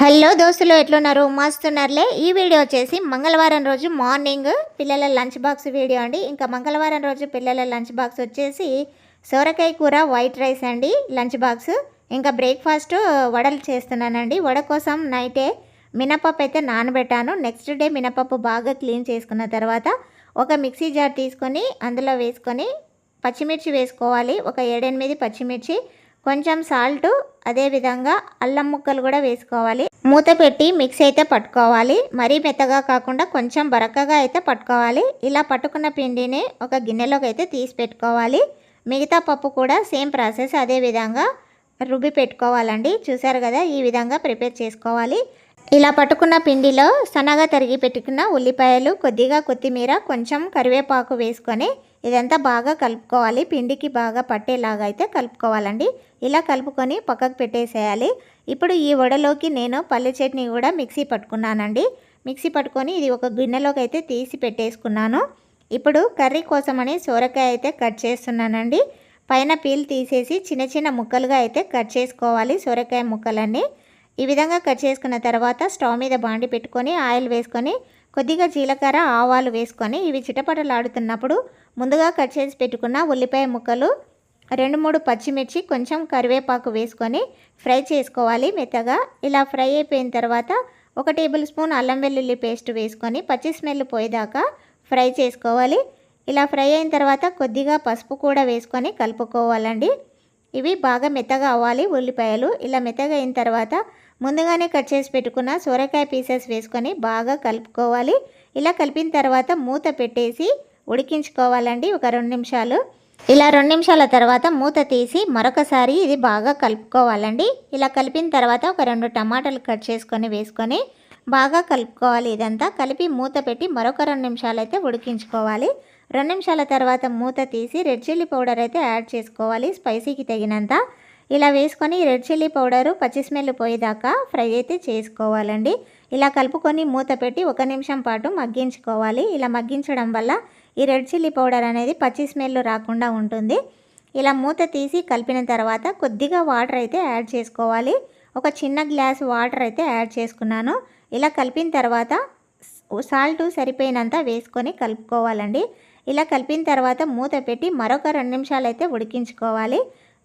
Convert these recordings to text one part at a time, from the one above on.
Hello దోస్తులు, ఎట్లున్నారు? మస్తున్నారులే. ఈ వీడియో వచ్చేసి మంగళవారం రోజు మార్నింగ్ పిల్లల లంచ్ బాక్స్ వీడియో అండి. ఇంకా మంగళవారం రోజు పిల్లల లంచ్ బాక్స్ వచ్చేసి సోరకాయ కూర, వైట్ రైస్ అండి లంచ్ బాక్స్. ఇంకా బ్రేక్ఫాస్ట్ వడలు చేస్తున్నానండి. వడ కోసం నైటే మినపప్పు అయితే నానబెట్టాను. నెక్స్ట్ డే మినపప్పు బాగా క్లీన్ చేసుకున్న తర్వాత ఒక మిక్సీ జార్ తీసుకొని అందులో వేసుకొని పచ్చిమిర్చి వేసుకోవాలి. ఒక 7-8 పచ్చిమిర్చి, కొంచెం సాల్ట్, అదేవిధంగా అల్లం ముక్కలు కూడా వేసుకోవాలి. మూత పెట్టి మిక్స్ అయితే పట్టుకోవాలి. మరీ మెత్తగా కాకుండా కొంచెం బరకగా అయితే పట్టుకోవాలి. ఇలా పట్టుకున్న పిండిని ఒక గిన్నెలోకి అయితే తీసి పెట్టుకోవాలి. మిగతా పప్పు కూడా సేమ్ ప్రాసెస్ అదేవిధంగా రుబ్బి పెట్టుకోవాలండి. చూసారు కదా, ఈ విధంగా ప్రిపేర్ చేసుకోవాలి. ఇలా పట్టుకున్న పిండిలో సన్నగా తరిగి పెట్టుకున్న ఉల్లిపాయలు, కొద్దిగా కొత్తిమీర, కొంచెం కరివేపాకు వేసుకొని ఇదంతా బాగా కలుపుకోవాలి. పిండికి బాగా పట్టేలాగా అయితే కలుపుకోవాలండి. ఇలా కలుపుకొని పక్కకు పెట్టేసేయాలి. ఇప్పుడు ఈ వడలోకి నేను పల్లి చట్నీ కూడా మిక్సీ పట్టుకున్నానండి. మిక్సీ పట్టుకొని ఇది ఒక గిన్నెలోకి అయితే తీసి పెట్టేసుకున్నాను. ఇప్పుడు కర్రీ కోసమని సోరకాయ అయితే కట్ చేస్తున్నానండి. పైన పీల్ తీసేసి చిన్న చిన్న ముక్కలుగా అయితే కట్ చేసుకోవాలి సోరకాయ ముక్కలన్నీ. ఈ విధంగా కట్ చేసుకున్న తర్వాత స్టవ్ మీద బాండి పెట్టుకొని ఆయిల్ వేసుకొని కొద్దిగా జీలకర్ర, ఆవాలు వేసుకొని ఇవి చిటపటలాడుతున్నప్పుడు ముందుగా కట్ చేసి పెట్టుకున్న ఉల్లిపాయ ముక్కలు, 2-3 పచ్చిమిర్చి, కొంచెం కరివేపాకు వేసుకొని ఫ్రై చేసుకోవాలి మెత్తగా. ఇలా ఫ్రై అయిపోయిన తర్వాత 1 టేబుల్ స్పూన్ అల్లం వెల్లుల్లి పేస్ట్ వేసుకొని పచ్చి స్మెల్ పోయేదాకా ఫ్రై చేసుకోవాలి. ఇలా ఫ్రై అయిన తర్వాత కొద్దిగా పసుపు కూడా వేసుకొని కలుపుకోవాలండి. ఇవి బాగా మెత్తగా అవ్వాలి ఉల్లిపాయలు. ఇలా మెత్తగా అయిన తర్వాత ముందుగానే కట్ చేసి పెట్టుకున్న సోరకాయ పీసెస్ వేసుకొని బాగా కలుపుకోవాలి. ఇలా కలిపిన తర్వాత మూత పెట్టేసి ఉడికించుకోవాలండి ఒక 2 నిమిషాలు. ఇలా 2 నిమిషాల తర్వాత మూత తీసి మరొకసారి ఇది బాగా కలుపుకోవాలండి. ఇలా కలిపిన తర్వాత ఒక 2 టమాటాలు కట్ చేసుకొని వేసుకొని బాగా కలుపుకోవాలి. ఇదంతా కలిపి మూత పెట్టి మరొక 2 నిమిషాలు అయితే ఉడికించుకోవాలి. 2 నిమిషాల తర్వాత మూత తీసి రెడ్ చిల్లీ పౌడర్ అయితే యాడ్ చేసుకోవాలి స్పైసీకి తగినంత. ఇలా వేసుకొని రెడ్ చిల్లీ పౌడరు పచ్చి స్మెల్ పోయేదాకా ఫ్రై అయితే చేసుకోవాలండి. ఇలా కలుపుకొని మూత పెట్టి 1 నిమిషం పాటు మగ్గించుకోవాలి. ఇలా మగ్గించడం వల్ల ఈ రెడ్ చిల్లీ పౌడర్ అనేది పచ్చి స్మెల్ రాకుండా ఉంటుంది. ఇలా మూత తీసి కలిపిన తర్వాత కొద్దిగా వాటర్ అయితే యాడ్ చేసుకోవాలి. ఒక చిన్న గ్లాస్ వాటర్ అయితే యాడ్ చేసుకున్నాను. ఇలా కలిపిన తర్వాత సాల్ట్ సరిపోయినంత వేసుకొని కలుపుకోవాలండి. ఇలా కలిపిన తర్వాత మూత పెట్టి మరొక 2 నిమిషాలు అయితే ఉడికించుకోవాలి.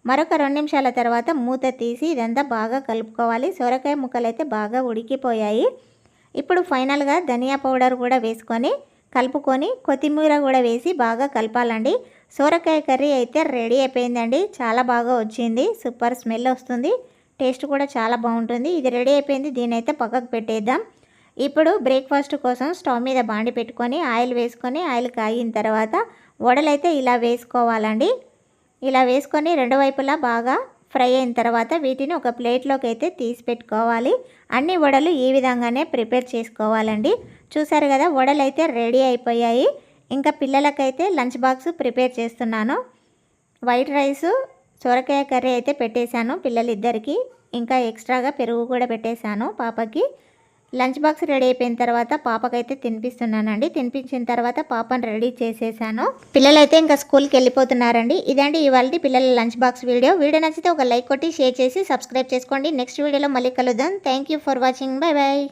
మరొక 2 నిమిషాల తర్వాత మూత తీసి ఇదంతా బాగా కలుపుకోవాలి. సొరకాయ ముక్కలు అయితే బాగా ఉడికిపోయాయి. ఇప్పుడు ఫైనల్గా ధనియా పౌడర్ కూడా వేసుకొని కలుపుకొని కొత్తిమీర కూడా వేసి బాగా కలపాలండి. సొరకాయ కర్రీ అయితే రెడీ అయిపోయిందండి. చాలా బాగా వచ్చింది. సూపర్ స్మెల్ వస్తుంది. టేస్ట్ కూడా చాలా బాగుంటుంది. ఇది రెడీ అయిపోయింది. దీని అయితే పక్కకు పెట్టేద్దాం. ఇప్పుడు బ్రేక్ఫాస్ట్ కోసం స్టవ్ మీద బాండి పెట్టుకొని ఆయిల్ వేసుకొని ఆయిల్ కాగిన తర్వాత వడలైతే ఇలా వేసుకోవాలండి. ఇలా వేసుకొని 2 వైపులా బాగా ఫ్రై అయిన తర్వాత వీటిని ఒక ప్లేట్లోకి అయితే తీసి పెట్టుకోవాలి. అన్ని వడలు ఈ విధంగానే ప్రిపేర్ చేసుకోవాలండి. చూసారు కదా, వడలు అయితే రెడీ అయిపోయాయి. ఇంకా పిల్లలకైతే లంచ్ బాక్స్ ప్రిపేర్ చేస్తున్నాను. వైట్ రైసు, సొరకాయ కర్రీ అయితే పెట్టేశాను పిల్లలిద్దరికి. ఇంకా ఎక్స్ట్రాగా పెరుగు కూడా పెట్టేశాను పాపకి. లంచ్ బాక్స్ రెడీ అయిపోయిన తర్వాత పాపకైతే తినిపిస్తున్నానండి. తినిపించిన తర్వాత పాపను రెడీ చేసేసాను. పిల్లలైతే ఇంకా స్కూల్కి వెళ్ళిపోతున్నారండి. ఇదండి ఇవాళ పిల్లల లంచ్ బాక్స్ వీడియో. వీడియో నచ్చితే ఒక లైక్ కొట్టి షేర్ చేసి సబ్స్క్రైబ్ చేసుకోండి. నెక్స్ట్ వీడియోలో మళ్ళీ కలుద్దాం. Thank you for watching. Bye bye.